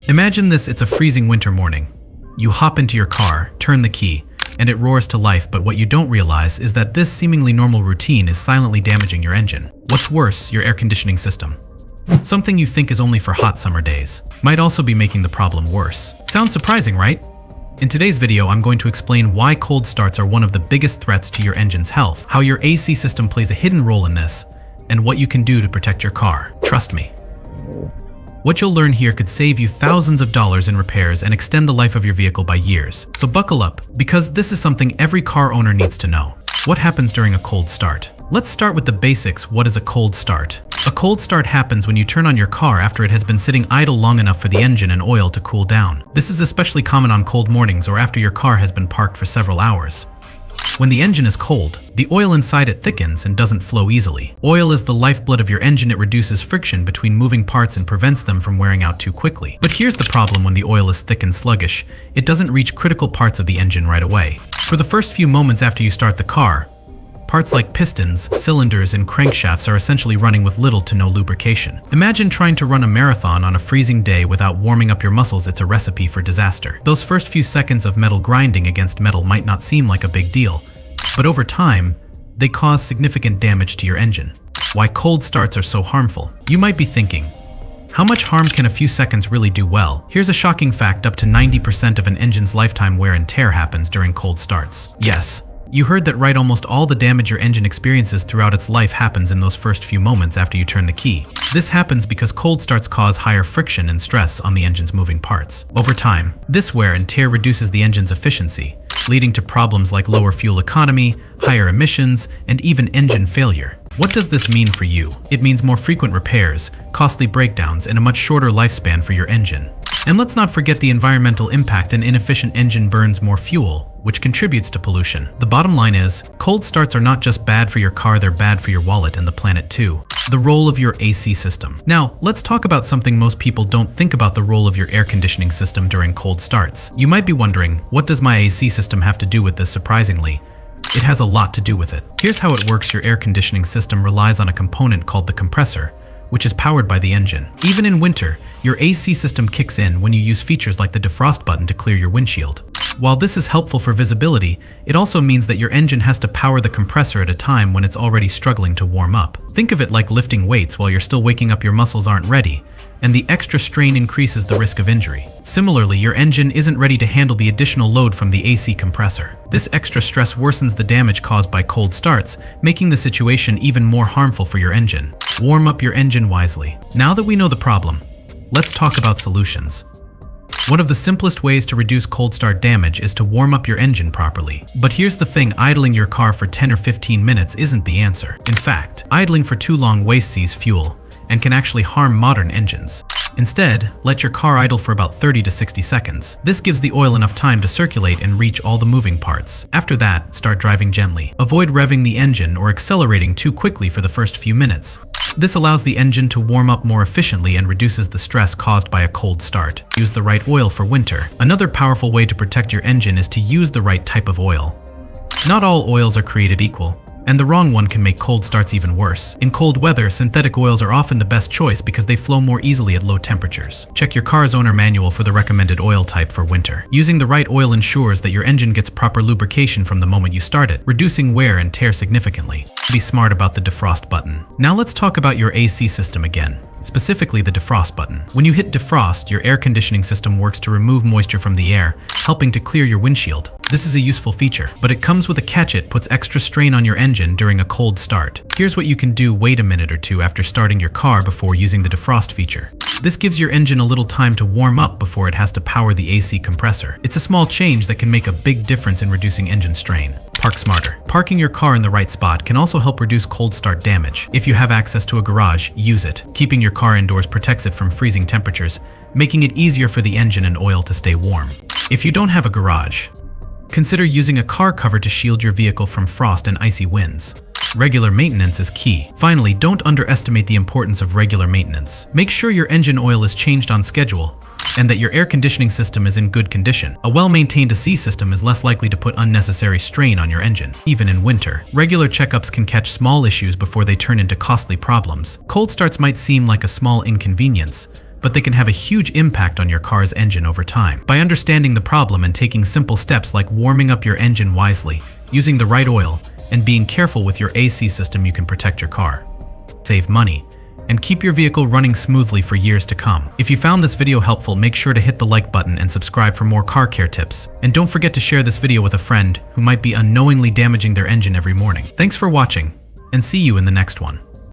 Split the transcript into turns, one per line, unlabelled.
Imagine this, it's a freezing winter morning. You hop into your car, turn the key, and it roars to life, but what you don't realize is that this seemingly normal routine is silently damaging your engine. What's worse, your air conditioning system. Something you think is only for hot summer days might also be making the problem worse. Sounds surprising, right? In today's video, I'm going to explain why cold starts are one of the biggest threats to your engine's health, how your AC system plays a hidden role in this, and what you can do to protect your car. Trust me. What you'll learn here could save you thousands of dollars in repairs and extend the life of your vehicle by years. So buckle up, because this is something every car owner needs to know. What happens during a cold start? Let's start with the basics. What is a cold start? A cold start happens when you turn on your car after it has been sitting idle long enough for the engine and oil to cool down. This is especially common on cold mornings or after your car has been parked for several hours. When the engine is cold, the oil inside it thickens and doesn't flow easily. Oil is the lifeblood of your engine. It reduces friction between moving parts and prevents them from wearing out too quickly. But here's the problem: when the oil is thick and sluggish, it doesn't reach critical parts of the engine right away. For the first few moments after you start the car, parts like pistons, cylinders, and crankshafts are essentially running with little to no lubrication. Imagine trying to run a marathon on a freezing day without warming up your muscles. It's a recipe for disaster. Those first few seconds of metal grinding against metal might not seem like a big deal, but over time, they cause significant damage to your engine. Why cold starts are so harmful? You might be thinking, how much harm can a few seconds really do? Well, here's a shocking fact: up to 90% of an engine's lifetime wear and tear happens during cold starts. Yes, you heard that right. Almost all the damage your engine experiences throughout its life happens in those first few moments after you turn the key. This happens because cold starts cause higher friction and stress on the engine's moving parts. Over time, this wear and tear reduces the engine's efficiency, leading to problems like lower fuel economy, higher emissions, and even engine failure. What does this mean for you? It means more frequent repairs, costly breakdowns, and a much shorter lifespan for your engine. And let's not forget the environmental impact. An inefficient engine burns more fuel, which contributes to pollution. The bottom line is, cold starts are not just bad for your car, they're bad for your wallet and the planet too. The role of your AC system. Now, let's talk about something most people don't think about: the role of your air conditioning system during cold starts. You might be wondering, what does my AC system have to do with this? Surprisingly, it has a lot to do with it. Here's how it works. Your air conditioning system relies on a component called the compressor, which is powered by the engine. Even in winter, your AC system kicks in when you use features like the defrost button to clear your windshield. While this is helpful for visibility, it also means that your engine has to power the compressor at a time when it's already struggling to warm up. Think of it like lifting weights while you're still waking up. Your muscles aren't ready, and the extra strain increases the risk of injury. Similarly, your engine isn't ready to handle the additional load from the AC compressor. This extra stress worsens the damage caused by cold starts, making the situation even more harmful for your engine. Warm up your engine wisely. Now that we know the problem, let's talk about solutions. One of the simplest ways to reduce cold start damage is to warm up your engine properly. But here's the thing: idling your car for 10 or 15 minutes isn't the answer. In fact, idling for too long wastes fuel and can actually harm modern engines. Instead, let your car idle for about 30 to 60 seconds. This gives the oil enough time to circulate and reach all the moving parts. After that, start driving gently. Avoid revving the engine or accelerating too quickly for the first few minutes. This allows the engine to warm up more efficiently and reduces the stress caused by a cold start. Use the right oil for winter. Another powerful way to protect your engine is to use the right type of oil. Not all oils are created equal, and the wrong one can make cold starts even worse. In cold weather, synthetic oils are often the best choice because they flow more easily at low temperatures. Check your car's owner manual for the recommended oil type for winter. Using the right oil ensures that your engine gets proper lubrication from the moment you start it, reducing wear and tear significantly. Be smart about the defrost button. Now let's talk about your AC system again, specifically the defrost button. When you hit defrost, your air conditioning system works to remove moisture from the air, helping to clear your windshield. This is a useful feature, but it comes with a catch: it puts extra strain on your engine during a cold start. Here's what you can do: wait a minute or two after starting your car before using the defrost feature. This gives your engine a little time to warm up before it has to power the AC compressor. It's a small change that can make a big difference in reducing engine strain. Park smarter. Parking your car in the right spot can also help reduce cold start damage. If you have access to a garage, use it. Keeping your car indoors protects it from freezing temperatures, making it easier for the engine and oil to stay warm. If you don't have a garage, consider using a car cover to shield your vehicle from frost and icy winds. Regular maintenance is key. Finally, don't underestimate the importance of regular maintenance. Make sure your engine oil is changed on schedule and that your air conditioning system is in good condition. A well-maintained AC system is less likely to put unnecessary strain on your engine. Even in winter, regular checkups can catch small issues before they turn into costly problems. Cold starts might seem like a small inconvenience, but they can have a huge impact on your car's engine over time. By understanding the problem and taking simple steps like warming up your engine wisely, using the right oil, and being careful with your AC system, you can protect your car, save money, and keep your vehicle running smoothly for years to come. If you found this video helpful, make sure to hit the like button and subscribe for more car care tips. And don't forget to share this video with a friend who might be unknowingly damaging their engine every morning. Thanks for watching, and see you in the next one.